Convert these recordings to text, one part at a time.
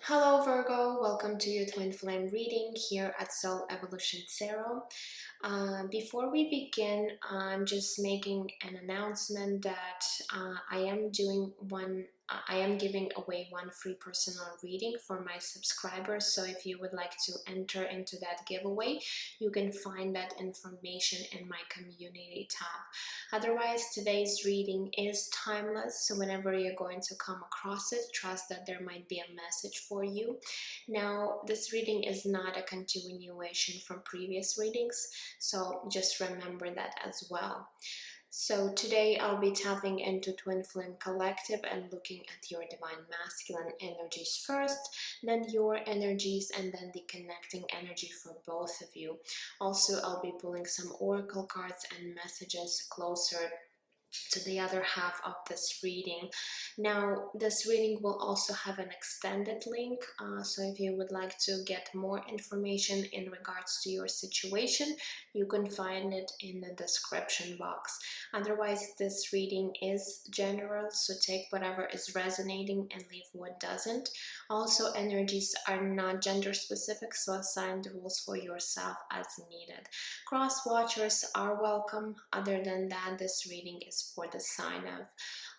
Hello Virgo, welcome to your twin flame reading here at Soul Evolution Tarot. Before we begin, I'm just making an announcement that I am giving away one free personal reading for my subscribers. So if you would like to enter into that giveaway, you can find that information in my community tab. Otherwise, today's reading is timeless, so whenever you're going to come across it, trust that there might be a message for you. Now, this reading is not a continuation from previous readings, so just remember that as well. So today I'll be tapping into Twin Flame Collective and looking at your Divine Masculine energies first, then your energies, and then the connecting energy for both of you. Also, I'll be pulling some oracle cards and messages closer to the other half of this reading. Now, this reading will also have an extended link, so if you would like to get more information in regards to your situation, you can find it in the description box. Otherwise, this reading is general, so take whatever is resonating and leave what doesn't. Also, energies are not gender specific, so assign the rules for yourself as needed. Cross watchers are welcome. Other than that, this reading is for the sign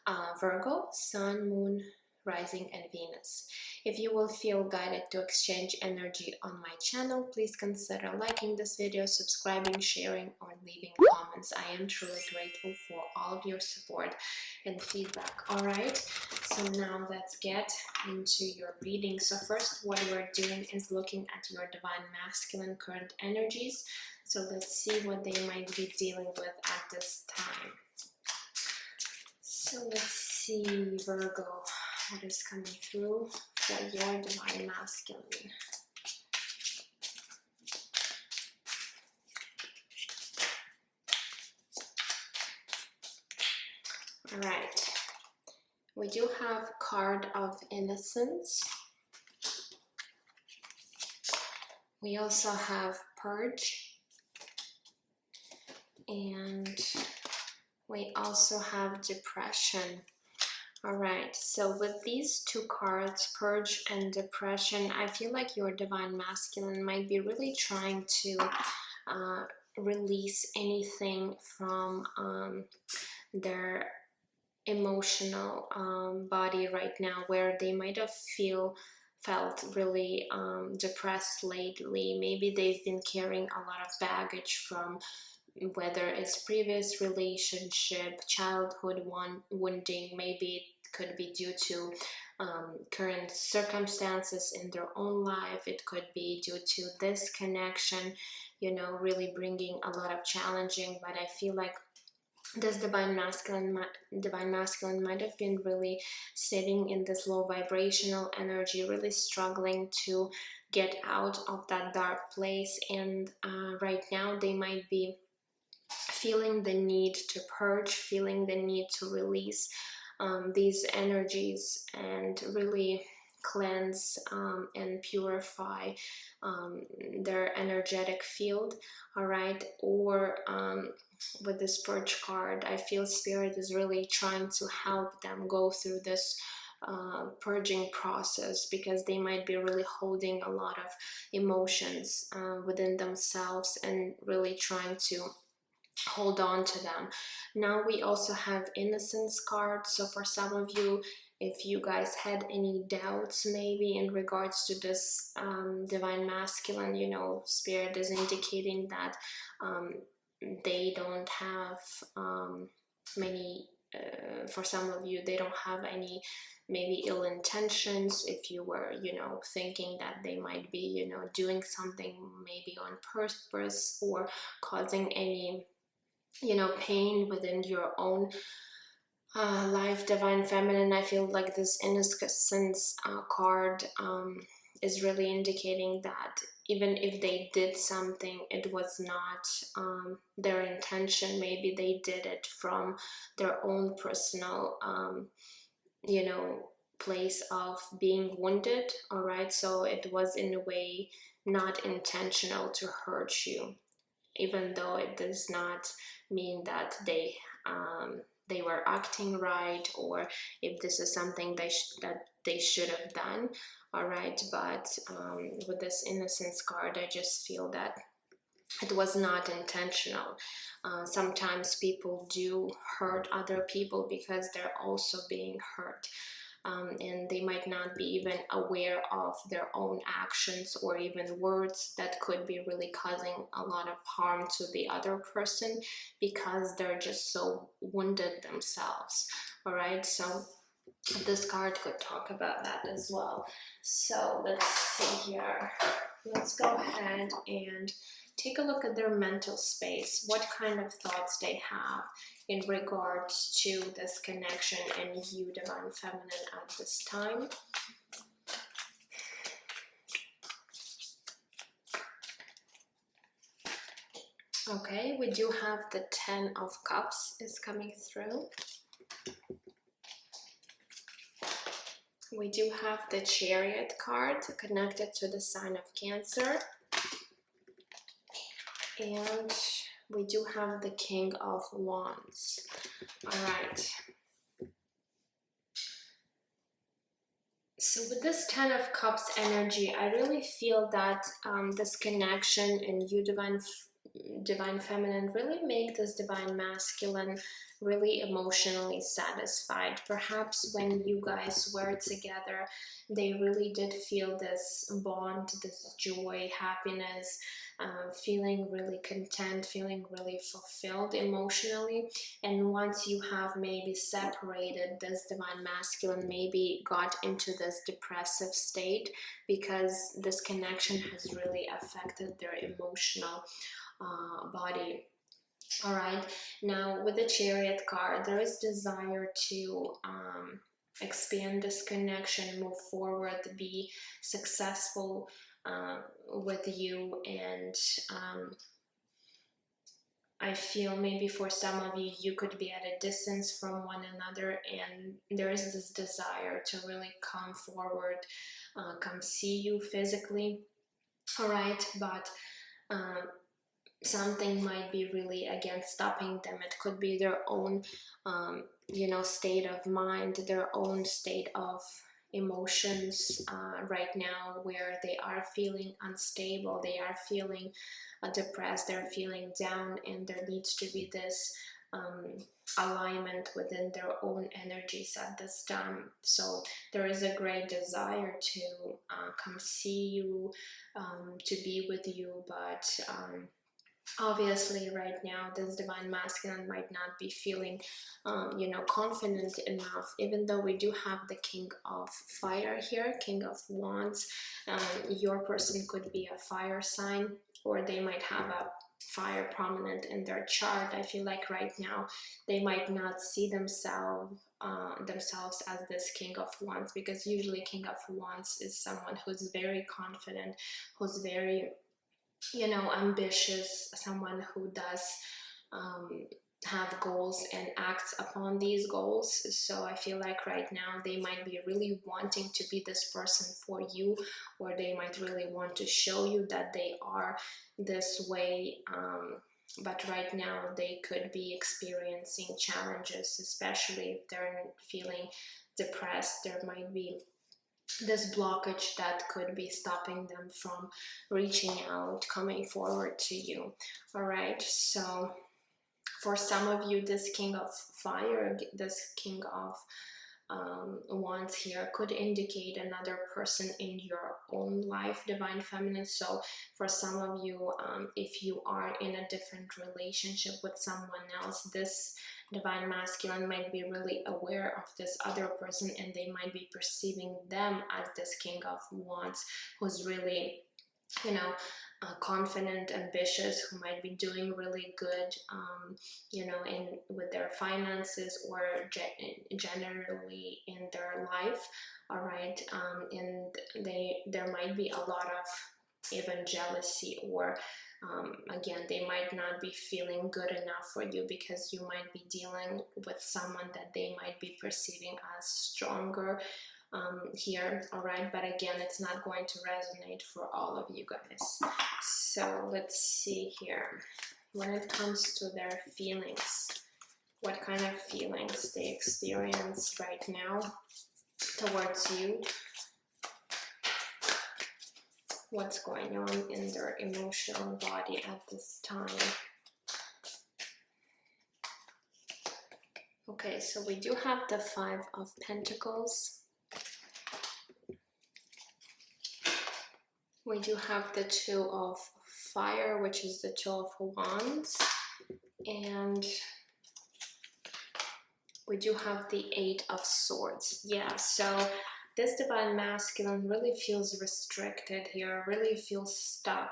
of Virgo, Sun, Moon, Rising, and Venus. If you will feel guided to exchange energy on my channel, please consider liking this video, subscribing, sharing, or leaving comments. I am truly grateful for all of your support and feedback. Alright, so now let's get into your reading. So first, what we're doing is looking at your Divine Masculine current energies. So let's see what they might be dealing with at this time. So let's see, Virgo, what is coming through for your Divine Masculine. Alright, we do have card of Innocence. We also have Purge. And we also have Depression. Alright, so with these two cards, Purge and Depression, I feel like your Divine Masculine might be really trying to release anything from their emotional body right now, where they might have felt really depressed lately. Maybe they've been carrying a lot of baggage from whether it's previous relationship, childhood wounding. Maybe it could be due to current circumstances in their own life. It could be due to this connection, you know, really bringing a lot of challenging. But I feel like this Divine Masculine might have been really sitting in this low vibrational energy, really struggling to get out of that dark place. And right now they might be feeling the need to purge, feeling the need to release these energies and really cleanse and purify their energetic field. All right, or with this Purge card, I feel Spirit is really trying to help them go through this purging process, because they might be really holding a lot of emotions within themselves and really trying to hold on to them. Now we also have Innocence card. So for some of you, if you guys had any doubts maybe in regards to this Divine Masculine, you know, Spirit is indicating that they don't have many, for some of you, they don't have any maybe ill intentions. If you were, you know, thinking that they might be, you know, doing something maybe on purpose or causing any, you know, pain within your own life, Divine Feminine, I feel like this Innocence card is really indicating that even if they did something, it was not their intention. Maybe they did it from their own personal, you know, place of being wounded. All right, so it was in a way not intentional to hurt you, even though it does not mean that they they were acting right, or if this is something that they should have done. All right, but with this Innocence card, I just feel that it was not intentional. Sometimes people do hurt other people because they're also being hurt. And they might not be even aware of their own actions or even words that could be really causing a lot of harm to the other person because they're just so wounded themselves. All right, so this card could talk about that as well. So let's see here. Let's go ahead and take a look at their mental space, what kind of thoughts they have in regards to this connection and you, Divine Feminine, at this time. Okay, we do have the 10 of Cups is coming through. We do have the Chariot card connected to the sign of Cancer. And we do have the King of Wands. All right. So with this 10 of Cups energy, I really feel that this connection and you, Divine Feminine, really make this Divine Masculine really emotionally satisfied. Perhaps when you guys were together, they really did feel this bond, this joy, happiness, feeling really content, feeling really fulfilled emotionally. And once you have maybe separated, this Divine Masculine maybe got into this depressive state because this connection has really affected their emotional body. All right, now with the Chariot card, there is desire to expand this connection, move forward, be successful with you. And I feel maybe for some of you, you could be at a distance from one another, and there is this desire to really come forward, come see you physically. All right, but something might be really again stopping them. It could be their own state of mind, their own state of emotions right now, where they are feeling unstable, they are feeling depressed, they're feeling down, and there needs to be this alignment within their own energies at this time. So there is a great desire to come see you, to be with you, but obviously right now this Divine Masculine might not be feeling confident enough, even though we do have the King of Fire here, King of Wands. Your person could be a fire sign, or they might have a fire prominent in their chart. I feel like right now they might not see themselves as this King of Wands, because usually King of Wands is someone who's very confident, who's very ambitious, someone who does have goals and acts upon these goals. So I feel like right now they might be really wanting to be this person for you, or they might really want to show you that they are this way. But right now they could be experiencing challenges, especially if they're feeling depressed. There might be this blockage that could be stopping them from reaching out, coming forward to you. All right, so for some of you, this King of Fire, this King of Wands here could indicate another person in your own life, Divine Feminine. So for some of you, if you are in a different relationship with someone else, this Divine Masculine might be really aware of this other person, and they might be perceiving them as this King of Wands, who's really confident, ambitious, who might be doing really good in with their finances, or generally in their life. All right, and there might be a lot of even jealousy, or again, they might not be feeling good enough for you, because you might be dealing with someone that they might be perceiving as stronger here. All right, but again, it's not going to resonate for all of you guys. So let's see here. When it comes to their feelings, what kind of feelings they experience right now towards you. What's going on in their emotional body at this time. Okay, so we do have the Five of Pentacles. We do have the Two of Fire, which is the Two of Wands. And we do have the Eight of Swords. Yeah, so this Divine Masculine really feels restricted here, really feels stuck,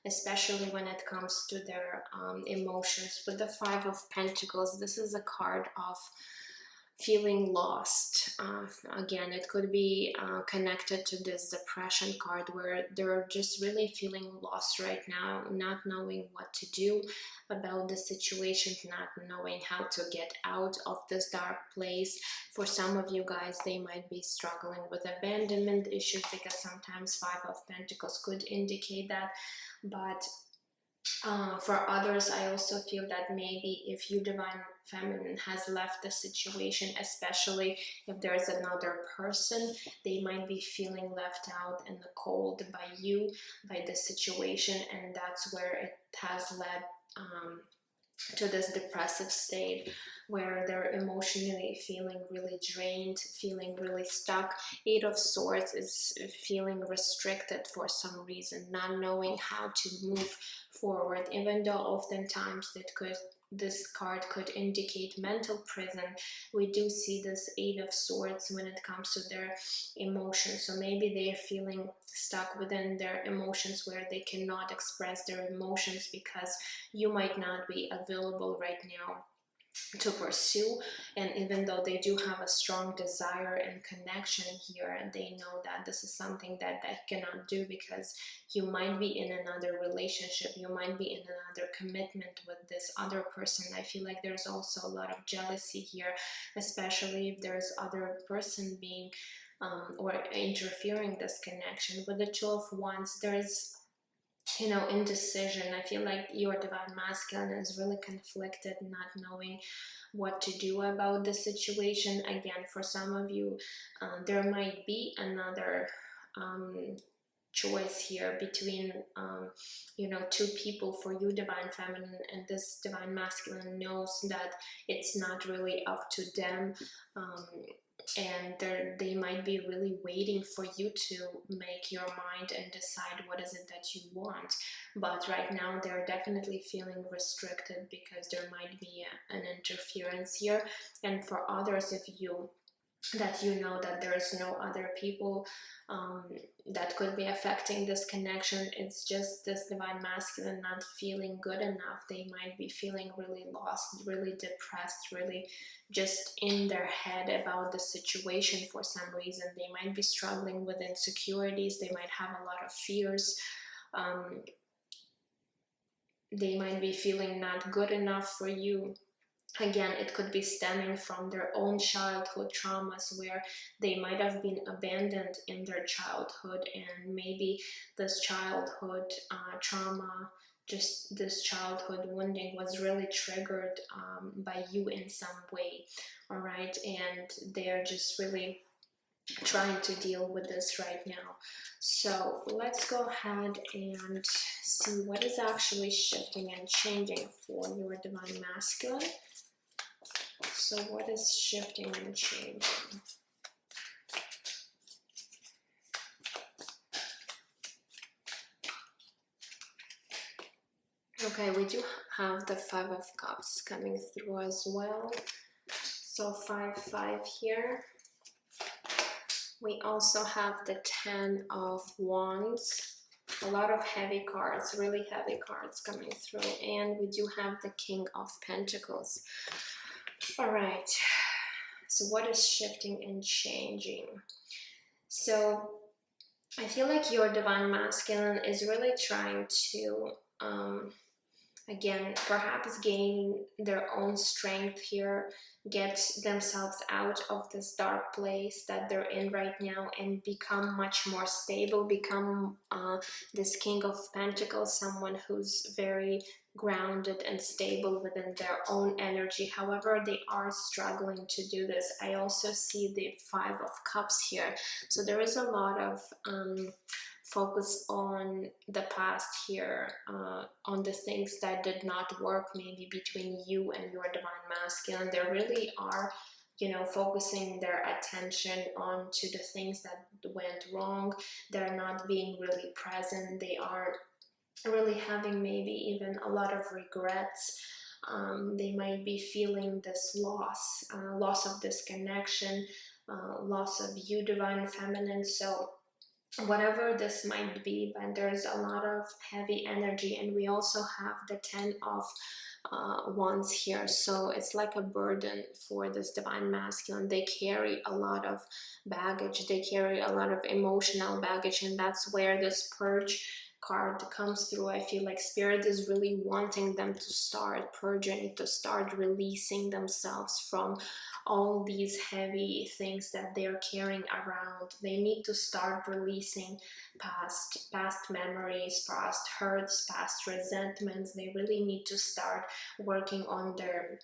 especially when it comes to their emotions. With the Five of Pentacles, this is a card of feeling lost. Again, it could be connected to this depression card, where they're just really feeling lost right now, not knowing what to do about the situation, not knowing how to get out of this dark place. For some of you guys, they might be struggling with abandonment issues, because sometimes Five of Pentacles could indicate that. But for others, I also feel that maybe if you Divine Feminine has left the situation, especially if there's another person, they might be feeling left out in the cold by you, by the situation, and that's where it has led to this depressive state, where they're emotionally feeling really drained, feeling really stuck. Eight of Swords is feeling restricted for some reason, not knowing how to move forward, even though oftentimes this card could indicate mental prison. We do see this Eight of Swords when it comes to their emotions. So maybe they're feeling stuck within their emotions, where they cannot express their emotions because you might not be available right now to pursue. And even though they do have a strong desire and connection here, and they know that this is something that they cannot do, because you might be in another relationship, you might be in another commitment with this other person. I feel like there's also a lot of jealousy here, especially if there's other person being or interfering this connection. With the Two of Wands, there's indecision. I feel like your Divine Masculine is really conflicted, not knowing what to do about the situation. Again, for some of you, there might be another choice here between two people. For you Divine Feminine, and this Divine Masculine knows that it's not really up to them, and they might be really waiting for you to make your mind and decide what is it that you want. But right now they're definitely feeling restricted, because there might be an interference here. And for others, if you know that there's no other people that could be affecting this connection, it's just this Divine Masculine not feeling good enough. They might be feeling really lost, really depressed, really just in their head about the situation for some reason. They might be struggling with insecurities, they might have a lot of fears, they might be feeling not good enough for you. Again, it could be stemming from their own childhood traumas, where they might have been abandoned in their childhood, and maybe this childhood trauma, just this childhood wounding, was really triggered by you in some way. All right, and they're just really trying to deal with this right now. So let's go ahead and see what is actually shifting and changing for your Divine Masculine. So what is shifting and changing? Okay, we do have the Five of Cups coming through as well. So 5-5 here. We also have the Ten of Wands. A lot of heavy cards, really heavy cards coming through. And we do have the King of Pentacles. All right. So what is shifting and changing? So I feel like your Divine Masculine is really trying to again, perhaps gain their own strength here, get themselves out of this dark place that they're in right now and become much more stable, become this King of Pentacles, someone who's very grounded and stable within their own energy. However, they are struggling to do this. I also see the Five of Cups here. So there is a lot of focus on the past here, on the things that did not work maybe between you and your divine masculine. They really are, you know, focusing their attention on to the things that went wrong. They're not being really present. They are really having maybe even a lot of regrets. They might be feeling this loss, loss of this connection, loss of you, divine feminine. So whatever this might be, but there's a lot of heavy energy. And we also have the 10 of wands here, so it's like a burden for this divine masculine. They carry a lot of baggage, they carry a lot of emotional baggage, and that's where this Purge card comes through. I feel like Spirit is really wanting them to start purging, to start releasing themselves from all these heavy things that they're carrying around. They need to start releasing past memories, past hurts, past resentments. They really need to start working on their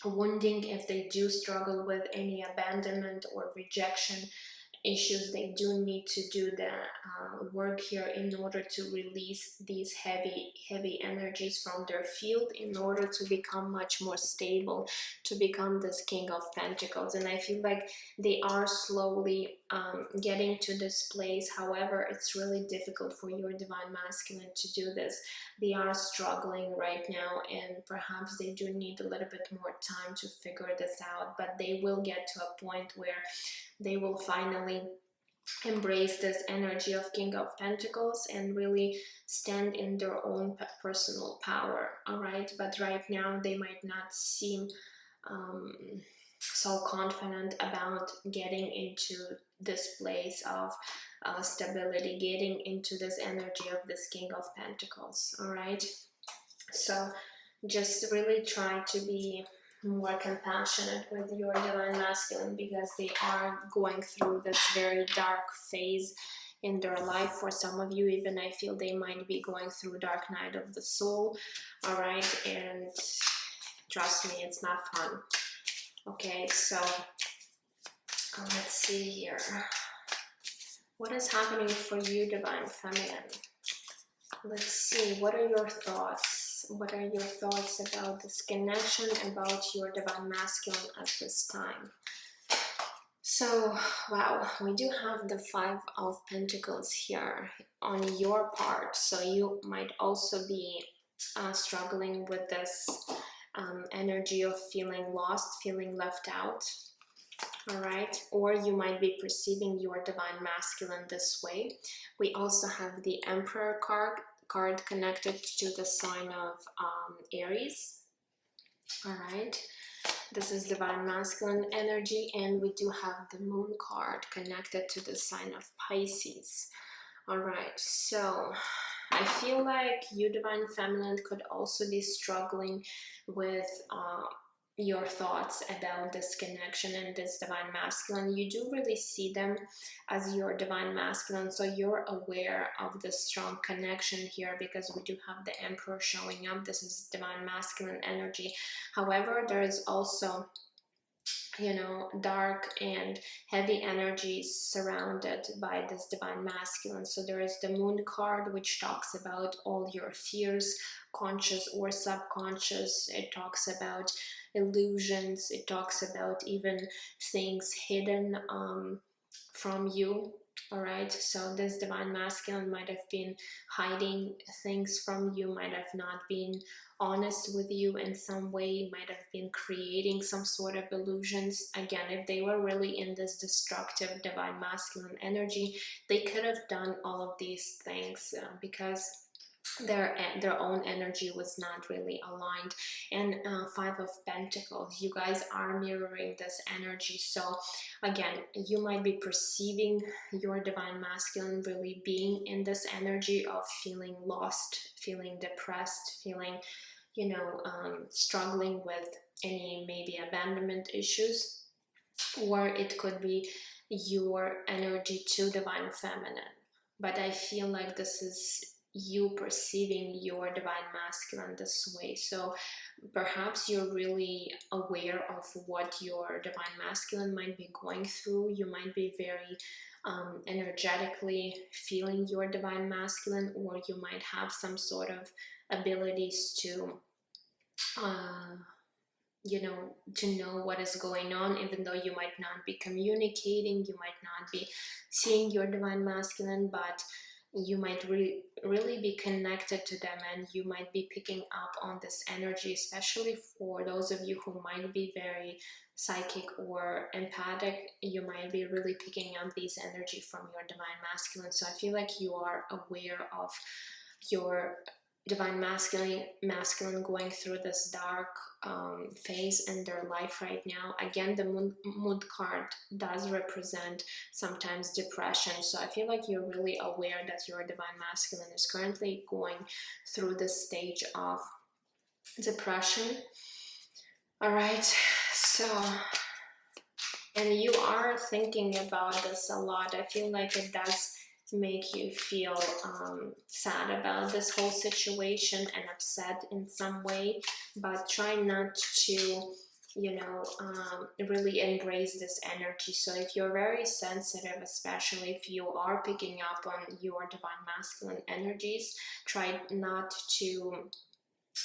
wounding. If they do struggle with any abandonment or rejection issues, they do need to do the work here in order to release these heavy energies from their field, in order to become much more stable, to become this King of Pentacles. And I feel like they are slowly getting to this place. However, it's really difficult for your divine masculine to do this. They are struggling right now, and perhaps they do need a little bit more time to figure this out, but they will get to a point where they will finally embrace this energy of King of Pentacles and really stand in their own personal power. All right, but right now they might not seem so confident about getting into this place of stability, getting into this energy of this King of Pentacles. All right, so just really try to be more compassionate with your divine masculine, because they are going through this very dark phase in their life. For some of you, even I feel they might be going through dark night of the soul. All right, and trust me, it's not fun. Okay, so let's see here. What is happening for you, divine feminine? Let's see, what are your thoughts? What are your thoughts about this connection, about your divine masculine at this time? So, wow, we do have the Five of Pentacles here on your part. So you might also be struggling with this energy of feeling lost, feeling left out. All right, or you might be perceiving your divine masculine this way. We also have the Emperor card connected to the sign of Aries. All right, this is divine masculine energy, and we do have the Moon card connected to the sign of Pisces. All right, so I feel like you, divine feminine, could also be struggling with your thoughts about this connection and this divine masculine. You do really see them as your divine masculine, so you're aware of the strong connection here, because we do have the Emperor showing up. This is divine masculine energy. However, there is also, you know, dark and heavy energies surrounded by this divine masculine. So there is the Moon card, which talks about all your fears, conscious or subconscious. It talks about illusions. It talks about even things hidden from you. All right, so this divine masculine might have been hiding things from you, might have not been honest with you in some way, might have been creating some sort of illusions. Again, if they were really in this destructive divine masculine energy, they could have done all of these things because their own energy was not really aligned. And Five of Pentacles, you guys are mirroring this energy. So again, you might be perceiving your divine masculine really being in this energy of feeling lost, feeling depressed, feeling you know, struggling with any maybe abandonment issues, or it could be your energy to divine feminine. But I feel like this is you perceiving your divine masculine this way. So perhaps you're really aware of what your divine masculine might be going through. You might be very energetically feeling your divine masculine, or you might have some sort of abilities to you know, to know what is going on, even though you might not be communicating, you might not be seeing your divine masculine, but you might really be connected to them, and you might be picking up on this energy, especially for those of you who might be very psychic or empathic. You might be really picking up these energy from your divine masculine. So I feel like you are aware of your divine masculine going through this dark phase in their life right now. Again, the moon card does represent sometimes depression, so I feel like you're really aware that your divine masculine is currently going through this stage of depression. All right, so, and you are thinking about this a lot. I feel like it does make you feel sad about this whole situation and upset in some way, but try not to, you know, really embrace this energy. So if you're very sensitive, especially if you are picking up on your divine masculine energies, try not to,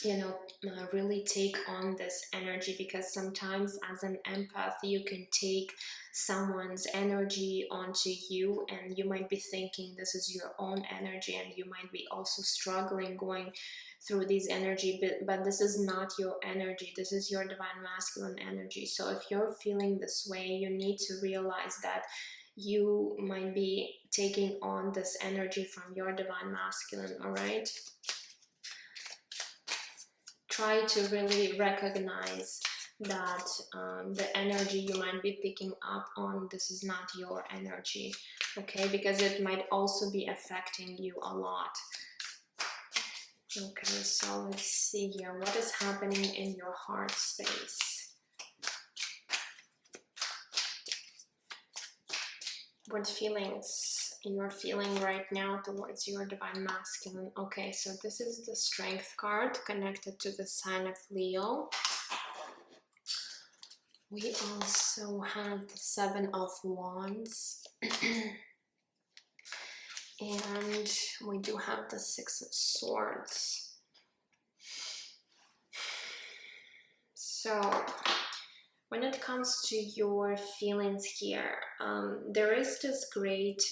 you know, really take on this energy, because sometimes as an empath you can take someone's energy onto you, and you might be thinking this is your own energy, and you might be also struggling going through these energy, but this is not your energy, this is your divine masculine energy. So if you're feeling this way, you need to realize that you might be taking on this energy from your divine masculine. All right, try to really recognize that the energy you might be picking up on, this is not your energy, okay, because it might also be affecting you a lot. Okay, so let's see here, what is happening in your heart space? What feelings you're feeling right now towards your divine masculine? Okay, so this is the Strength card connected to the sign of Leo. We also have the Seven of Wands. And we do have the Six of Swords. So when it comes to your feelings here, there is this great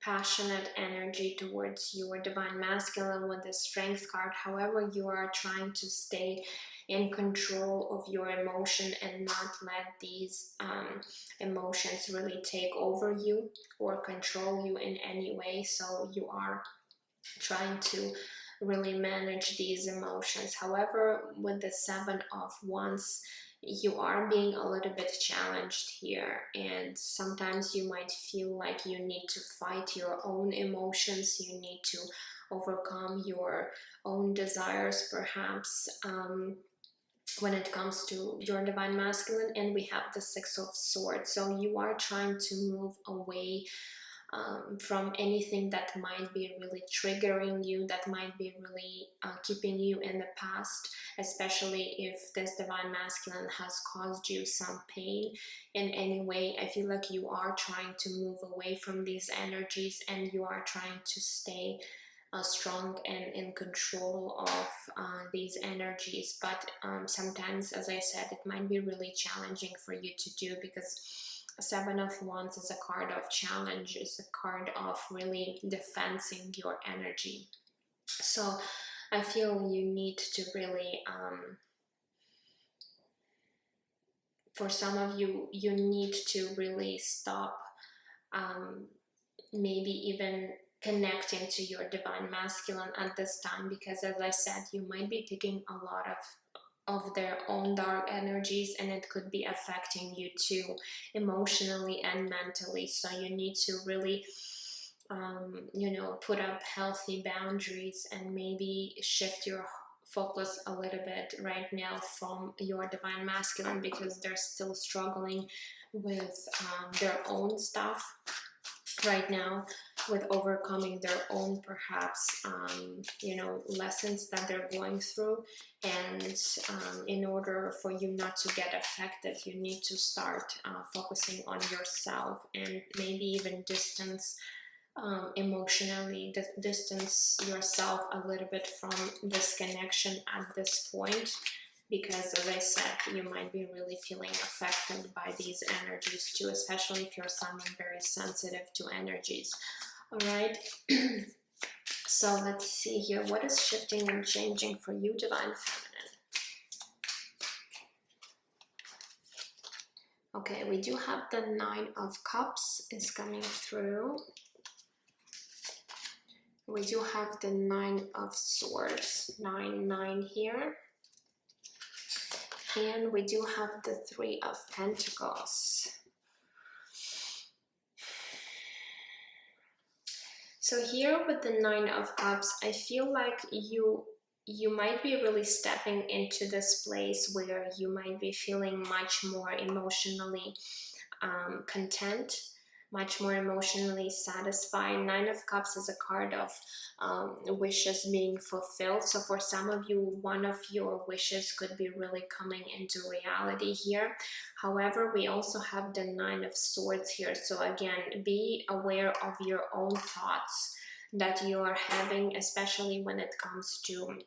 passionate energy towards your divine masculine with the Strength card. However, you are trying to stay in control of your emotion and not let these emotions really take over you or control you in any way. So you are trying to really manage these emotions. However, with the Seven of Wands, you are being a little bit challenged here, and sometimes you might feel like you need to fight your own emotions, you need to overcome your own desires, perhaps, when it comes to your divine masculine. And we have the Six of Swords, so you are trying to move away from anything that might be really triggering you, that might be really keeping you in the past, especially if this divine masculine has caused you some pain in any way. I feel like you are trying to move away from these energies, and you are trying to stay strong and in control of these energies. But sometimes, as I said, it might be really challenging for you to do, because Seven of Wands is a card of challenge, is a card of really defending your energy. So I feel you need to really, for some of you, you need to really stop, maybe even connecting to your divine masculine at this time, because as I said, you might be picking a lot of their own dark energies, and it could be affecting you too, emotionally and mentally. So you need to really you know, put up healthy boundaries and maybe shift your focus a little bit right now from your divine masculine, because they're still struggling with their own stuff right now, with overcoming their own perhaps you know, lessons that they're going through. And in order for you not to get affected, you need to start focusing on yourself, and maybe even distance emotionally, distance yourself a little bit from this connection at this point, because as I said, you might be really feeling affected by these energies too, especially if you're someone very sensitive to energies. All right. So let's see here, what is shifting and changing for you, divine feminine? Okay, we do have the Nine of Cups is coming through. We do have the Nine of Swords, 9 here. And we do have the Three of Pentacles. So here with the Nine of Cups, I feel like you might be really stepping into this place where you might be feeling much more emotionally content, much more emotionally satisfied. Nine of Cups is a card of wishes being fulfilled. So for some of you, one of your wishes could be really coming into reality here. However, we also have the Nine of Swords here. So again, be aware of your own thoughts that you are having, especially when it comes to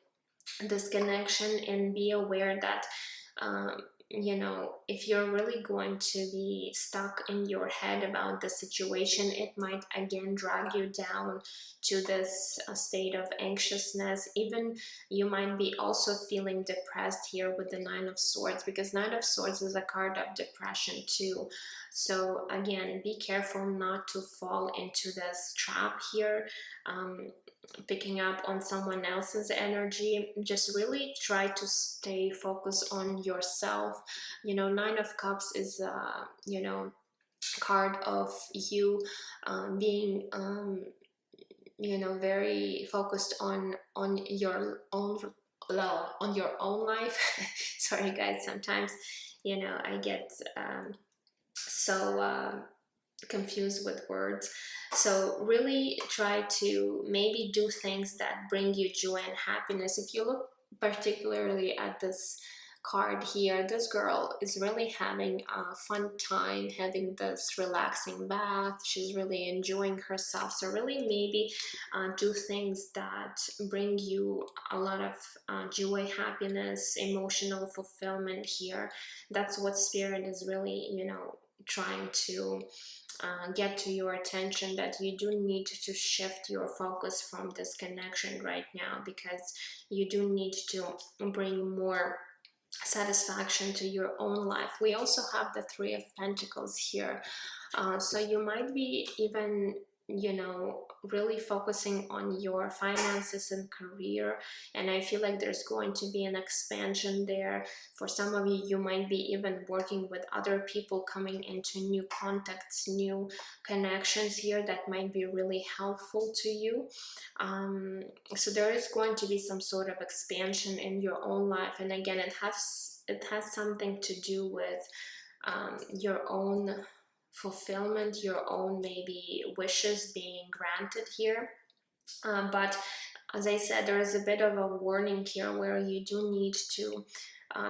this connection, and be aware that you know, if you're really going to be stuck in your head about the situation, it might again drag you down to this state of anxiousness. Even you might be also feeling depressed here with the Nine of Swords, because Nine of Swords is a card of depression too. So again, be careful not to fall into this trap here. Picking up on someone else's energy, just really try to stay focused on yourself. You know, Nine of Cups is you know, card of you being you know, very focused on your own life. Sorry guys, sometimes, you know, I get so confused with words. So really try to maybe do things that bring you joy and happiness. If you look particularly at this card here, this girl is really having a fun time having this relaxing bath. She's really enjoying herself. So really maybe do things that bring you a lot of joy, happiness, emotional fulfillment here. That's what Spirit is really, you know, trying to get to your attention, that you do need to shift your focus from this connection right now, because you do need to bring more satisfaction to your own life. We also have the Three of Pentacles here. So you might be even, you know, really focusing on your finances and career, and I feel like there's going to be an expansion there. For some of you, you might be even working with other people, coming into new contacts, new connections here that might be really helpful to you. So there is going to be some sort of expansion in your own life, and again, it has something to do with your own fulfillment, your own maybe wishes being granted here. But as I said, there is a bit of a warning here where you do need to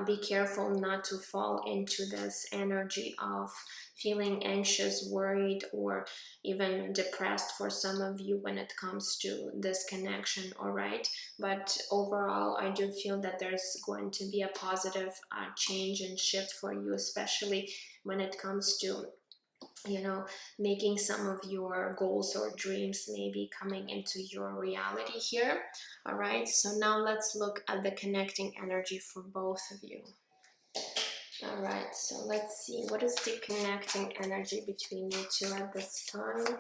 be careful not to fall into this energy of feeling anxious, worried, or even depressed for some of you when it comes to this connection. All right, but overall I do feel that there's going to be a positive change and shift for you, especially when it comes to, you know, making some of your goals or dreams maybe coming into your reality here. All right, so now let's look at the connecting energy for both of you. All right, so let's see, what is the connecting energy between you two at this time?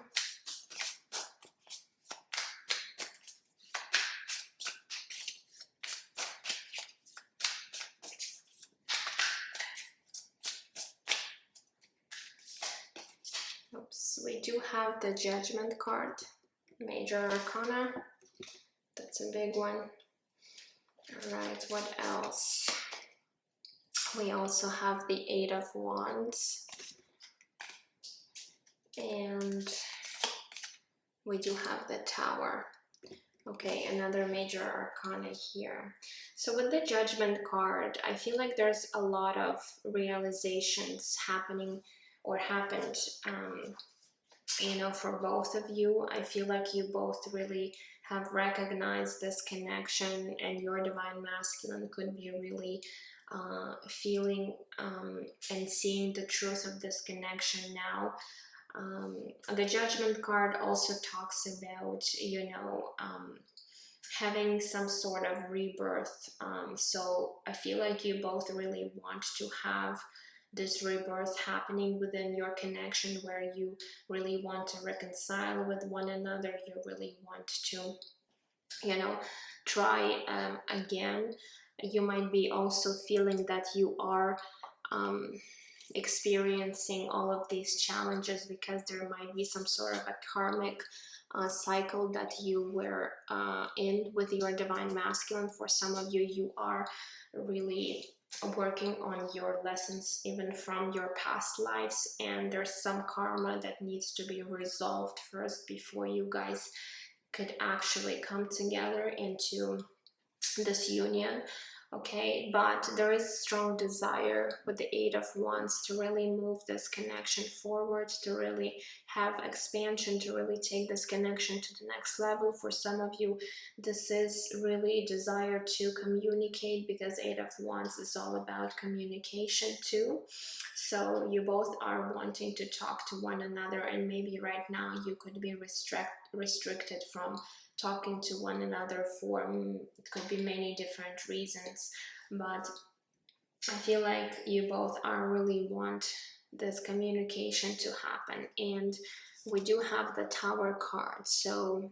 Oops, we do have the Judgment card, Major Arcana. That's a big one. All right, what else? We also have the Eight of Wands, and we do have the Tower. Okay, another major arcana here. So with the Judgment card, I feel like there's a lot of realizations happening or happened, you know, for both of you. I feel like you both really have recognized this connection, and your Divine Masculine could be really feeling and seeing the truth of this connection now. The Judgment card also talks about, you know, having some sort of rebirth. So I feel like you both really want to have this rebirth happening within your connection, where you really want to reconcile with one another. You really want to, you know, try again. You might be also feeling that you are experiencing all of these challenges because there might be some sort of a karmic cycle that you were in with your Divine Masculine. For some of you, you are really working on your lessons even from your past lives, and there's some karma that needs to be resolved first before you guys could actually come together into this union. Okay, but there is strong desire with the Eight of Wands to really move this connection forward, to really have expansion, to really take this connection to the next level. For some of you, this is really desire to communicate, because Eight of Wands is all about communication too. So you both are wanting to talk to one another, and maybe right now you could be restricted from talking to one another for it could be many different reasons. But I feel like you both are really want this communication to happen. And we do have the Tower card. So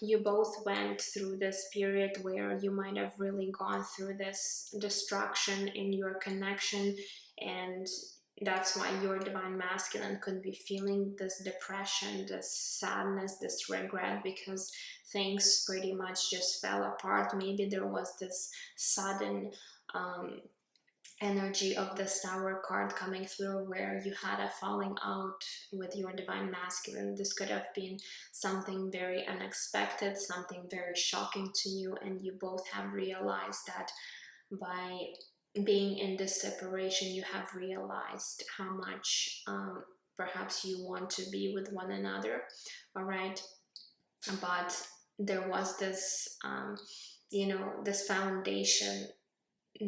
you both went through this period where you might have really gone through this destruction in your connection, and that's why your Divine Masculine could be feeling this depression, this sadness, this regret, because things pretty much just fell apart. Maybe there was this sudden energy of the Tower card coming through, where you had a falling out with your Divine Masculine. This could have been something very unexpected, something very shocking to you, and you both have realized that by being in this separation, you have realized how much perhaps you want to be with one another. All right, but there was this you know, this foundation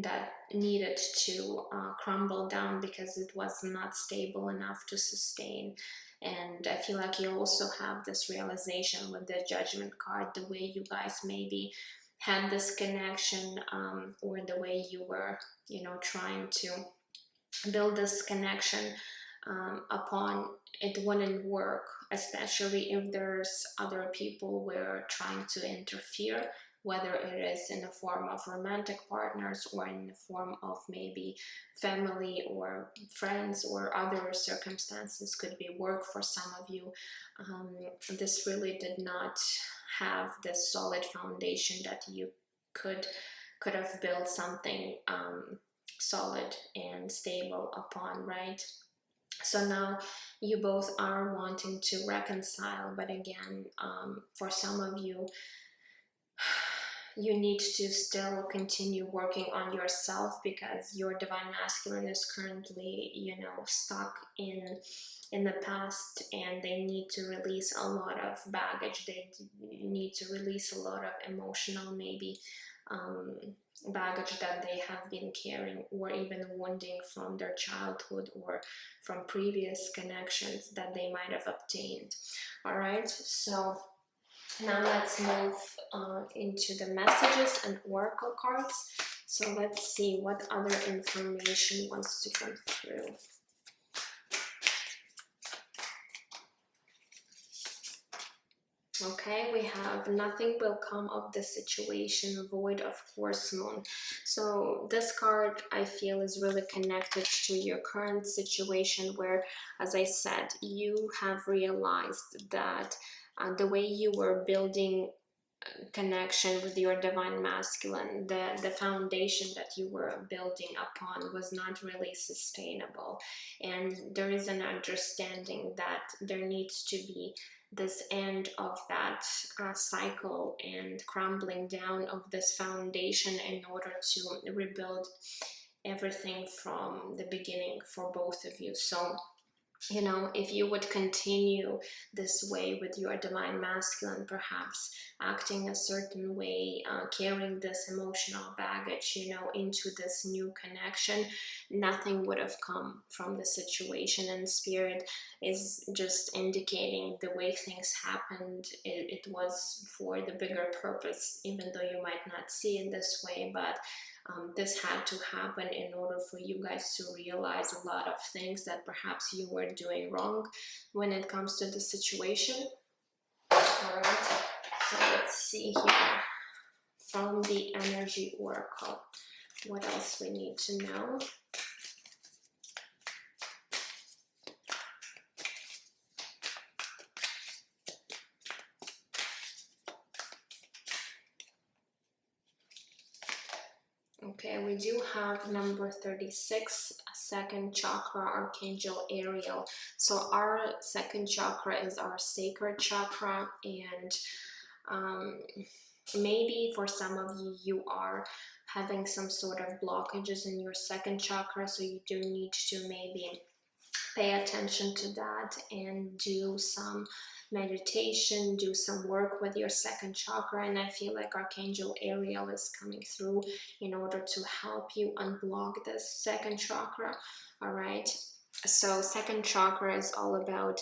that needed to crumble down because it was not stable enough to sustain. And I feel like you also have this realization with the Judgment card, the way you guys maybe had this connection, or the way you were, you know, trying to build this connection upon it wouldn't work, especially if there's other people were trying to interfere, whether it is in the form of romantic partners or in the form of maybe family or friends or other circumstances. Could be work for some of you. This really did not have this solid foundation that you could have built something solid and stable upon, right? So now you both are wanting to reconcile, but again, for some of you, you need to still continue working on yourself, because your Divine Masculine is currently, you know, stuck in the past, and they need to release a lot of baggage. They need to release a lot of emotional, maybe baggage that they have been carrying, or even wounding from their childhood or from previous connections that they might have obtained. All right, so now let's move into the messages and oracle cards. So let's see what other information wants to come through. Okay, we have nothing will come of the situation void of course moon. So this card, I feel, is really connected to your current situation, where, as I said, you have realized that the way you were building connection with your divine masculine, the foundation that you were building upon was not really sustainable, and there is an understanding that there needs to be this end of that cycle and crumbling down of this foundation in order to rebuild everything from the beginning for both of you. So, you know, if you would continue this way with your divine masculine, perhaps acting a certain way, carrying this emotional baggage, you know, into this new connection, nothing would have come from the situation. And spirit is just indicating the way things happened. It was for the bigger purpose, even though you might not see it this way, but this had to happen in order for you guys to realize a lot of things that perhaps you were doing wrong when it comes to the situation. Alright, so let's see here from the energy oracle what else we need to know. Okay, we do have number 36, second chakra, Archangel Ariel. So our second chakra is our sacred chakra, and maybe for some of you, you are having some sort of blockages in your second chakra, so you do need to maybe pay attention to that and do some meditation, do some work with your second chakra. And I feel like Archangel Ariel is coming through in order to help you unblock this second chakra. All right, so second chakra is all about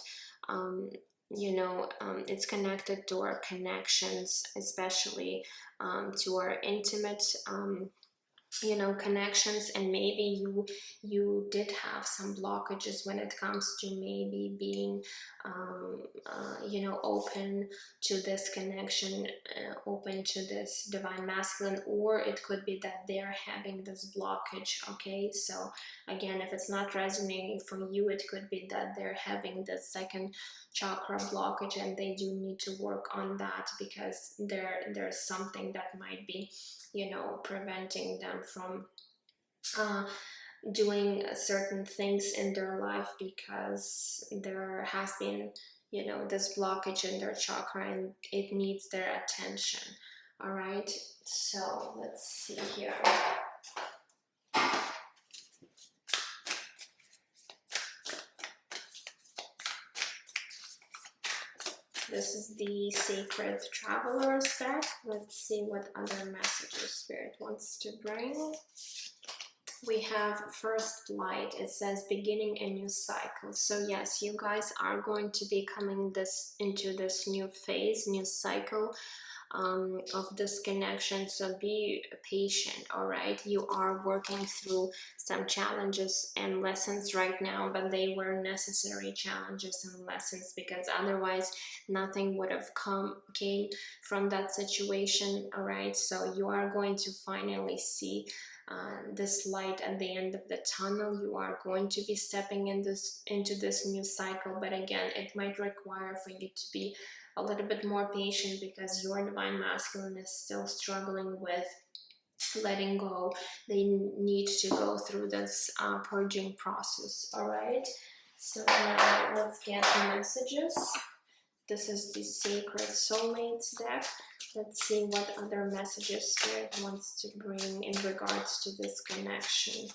you know, it's connected to our connections, especially to our intimate you know, connections. And maybe you did have some blockages when it comes to maybe being you know, open to this connection, open to this divine masculine, or it could be that they're having this blockage. Okay, so again, if it's not resonating for you, it could be that they're having this second chakra blockage and they do need to work on that, because there's something that might be, you know, preventing them from doing certain things in their life, because there has been, you know, this blockage in their chakra and it needs their attention. All right, so let's see here. This is the Sacred Travelers deck. Let's see what other messages Spirit wants to bring. We have first light. It says beginning a new cycle. So yes, you guys are going to be coming into this new phase, new cycle of this connection. So be patient. All right, you are working through some challenges and lessons right now, but they were necessary challenges and lessons, because otherwise nothing would have came from that situation. All right, so you are going to finally see this light at the end of the tunnel. You are going to be stepping into this new cycle, but again, it might require for you to be a little bit more patient, because your divine masculine is still struggling with letting go. They need to go through this purging process. All right, so now let's get the messages. This is the Sacred Soulmates deck. Let's see what other messages Spirit wants to bring in regards to this connection.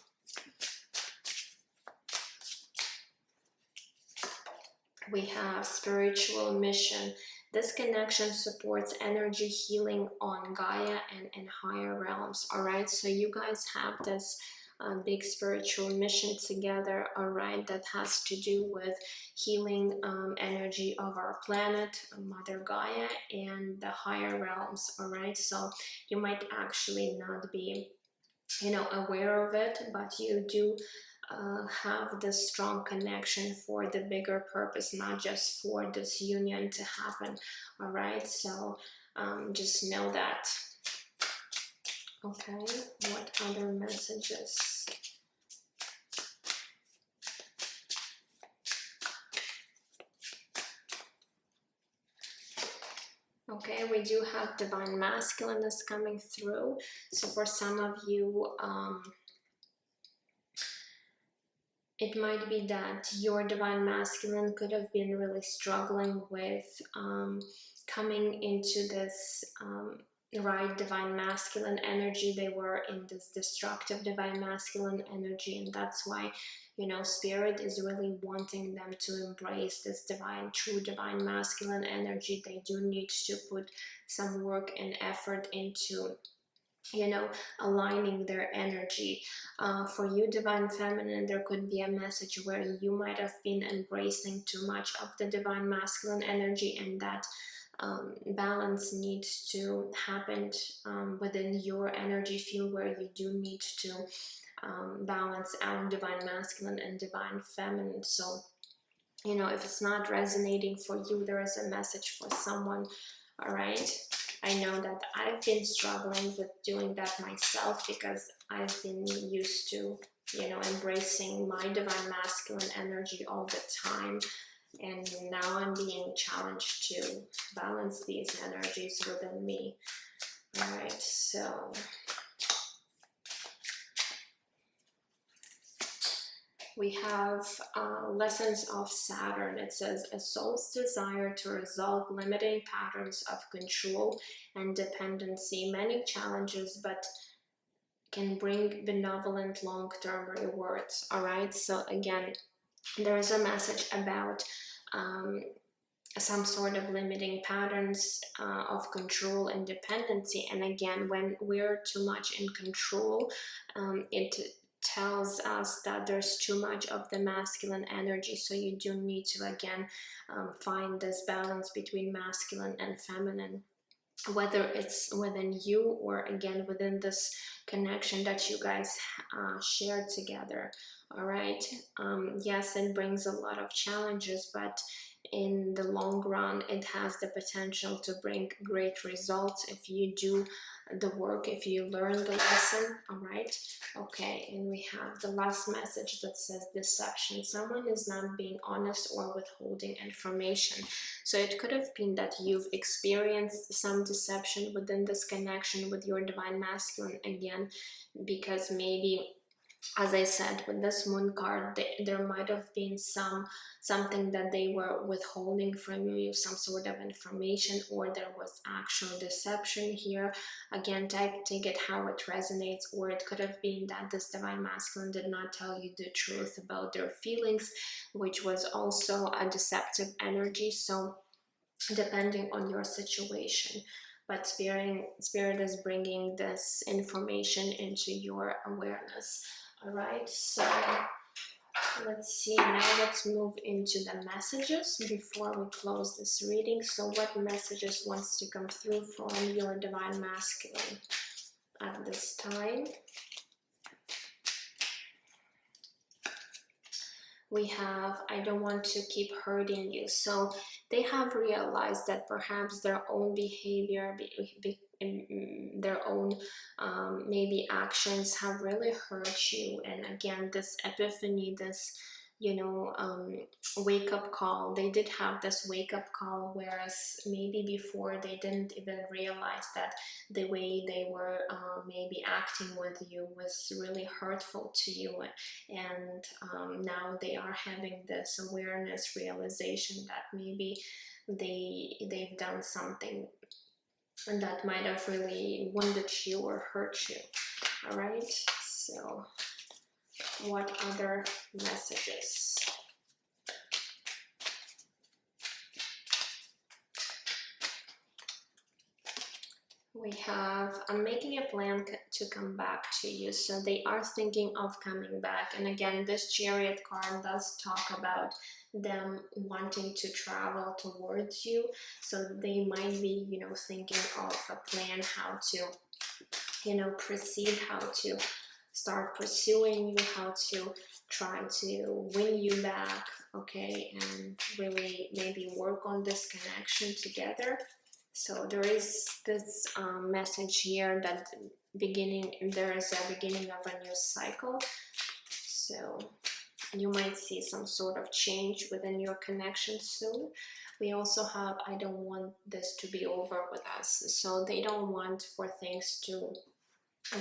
We have Spiritual Mission. This connection supports energy healing on Gaia and in higher realms. All right, so you guys have this big spiritual mission together, all right, that has to do with healing energy of our planet, Mother Gaia, and the higher realms. All right, so you might actually not be, you know, aware of it, but you do have this strong connection for the bigger purpose, not just for this union to happen. All right, so just know that. Okay, what other messages? Okay, we do have divine masculine is coming through. So for some of you, it might be that your divine masculine could have been really struggling with coming into this right divine masculine energy. They were in this destructive divine masculine energy, and that's why, you know, spirit is really wanting them to embrace this divine, true divine masculine energy. They do need to put some work and effort into, you know, aligning their energy. For you divine feminine, there could be a message where you might have been embracing too much of the divine masculine energy, and that balance needs to happen within your energy field, where you do need to balance out divine masculine and divine feminine. So, you know, if it's not resonating for you, there is a message for someone. All right, I know that I've been struggling with doing that myself, because I've been used to, you know, embracing my divine masculine energy all the time, and now I'm being challenged to balance these energies within me. All right, so we have lessons of Saturn. It says a soul's desire to resolve limiting patterns of control and dependency, many challenges, but can bring benevolent long-term rewards. All right, so again, there is a message about some sort of limiting patterns of control and dependency. And again, when we're too much in control, it tells us that there's too much of the masculine energy. So you do need to, again, find this balance between masculine and feminine, whether it's within you or again within this connection that you guys share together. All right, yes, it brings a lot of challenges, but in the long run it has the potential to bring great results if you do the work, if you learn the lesson. All right, okay, and we have the last message that says deception. Someone is not being honest or withholding information. So it could have been that you've experienced some deception within this connection with your divine masculine, again, because maybe, as I said, with this moon card, there might have been something that they were withholding from you, some sort of information, or there was actual deception here. Again, take it how it resonates, or it could have been that this divine masculine did not tell you the truth about their feelings, which was also a deceptive energy. So depending on your situation, but spirit is bringing this information into your awareness. All right, so let's see, now let's move into the messages before we close this reading. So what messages wants to come through from your divine masculine at this time? We have, I don't want to keep hurting you. So they have realized that perhaps their own behavior, their own maybe actions have really hurt you. And again, this epiphany, this, you know, wake up call, they did have this wake up call, whereas maybe before they didn't even realize that the way they were maybe acting with you was really hurtful to you. And now they are having this awareness, realization that maybe they've done something and that might have really wounded you or hurt you. All right, so what other messages? We have, I'm making a plan to come back to you. So they are thinking of coming back. And again, this Chariot card does talk about them wanting to travel towards you. So they might be, you know, thinking of a plan how to, you know, proceed, how to start pursuing you, how to try to win you back, okay, and really maybe work on this connection together. So there is this message here that there is a beginning of a new cycle. So you might see some sort of change within your connection soon. We also have, I don't want this to be over with us. So they don't want for things to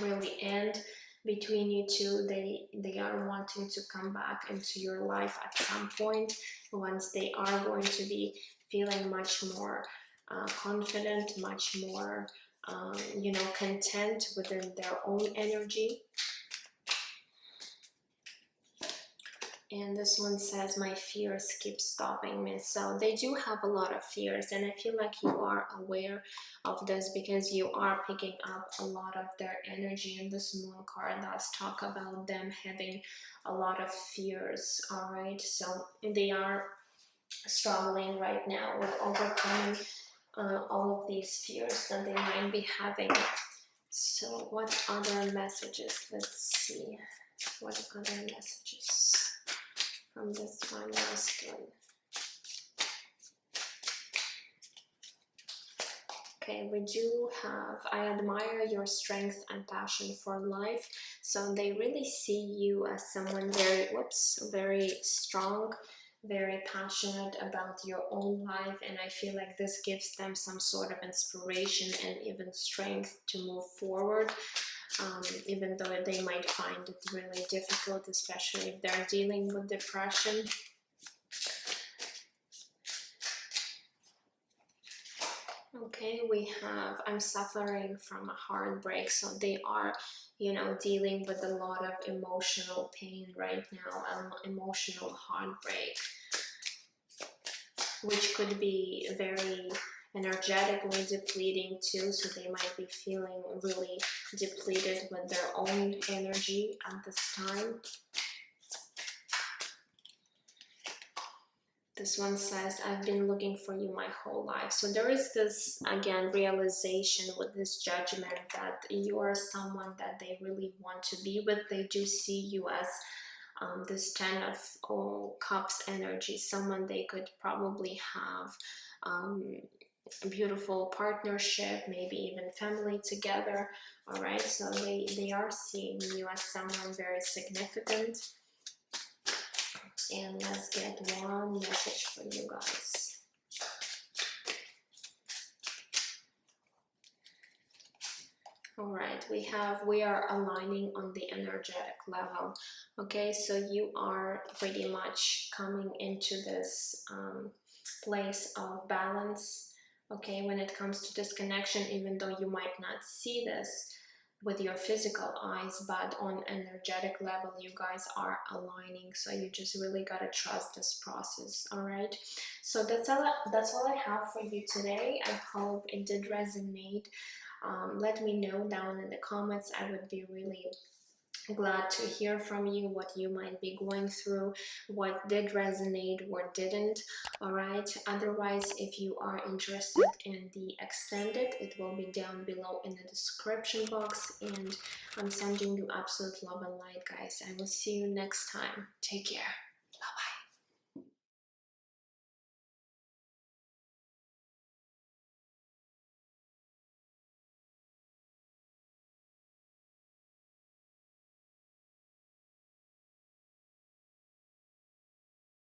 really end between you two. They are wanting to come back into your life at some point, once they are going to be feeling much more confident, much more you know, content within their own energy. And this one says, my fears keep stopping me. So they do have a lot of fears, and I feel like you are aware of this because you are picking up a lot of their energy. And this moon card does talk about them having a lot of fears. All right, so they are struggling right now with overcoming all of these fears that they might be having. So what other messages? Let's see. What other messages from this divine masculine? Okay, we do have, I admire your strength and passion for life. So they really see you as someone very, very strong, very passionate about your own life. And I feel like this gives them some sort of inspiration and even strength to move forward. Even though they might find it really difficult, especially if they're dealing with depression. Okay, we have, I'm suffering from a heartbreak. So they are, you know, dealing with a lot of emotional pain right now, emotional heartbreak, which could be very energetically depleting too. So they might be feeling really depleted with their own energy at this time. This one says, I've been looking for you my whole life. So there is this, again, realization with this judgment that you are someone that they really want to be with. They do see you as this 10 of Cups energy, someone they could probably have a beautiful partnership, maybe even family together. All right, so they are seeing you as someone very significant. And let's get one message for you guys. All right, we are aligning on the energetic level. Okay, so you are pretty much coming into this place of balance. Okay, when it comes to this connection, even though you might not see this with your physical eyes, but on energetic level you guys are aligning. So you just really got to trust this process. All right, so that's all I have for you today. I hope it did resonate. Let me know down in the comments. I would be really glad to hear from you, what you might be going through, what did resonate, what didn't. All right, otherwise, if you are interested in the extended, it will be down below in the description box. And I'm sending you absolute love and light, guys. I will see you next time. Take care.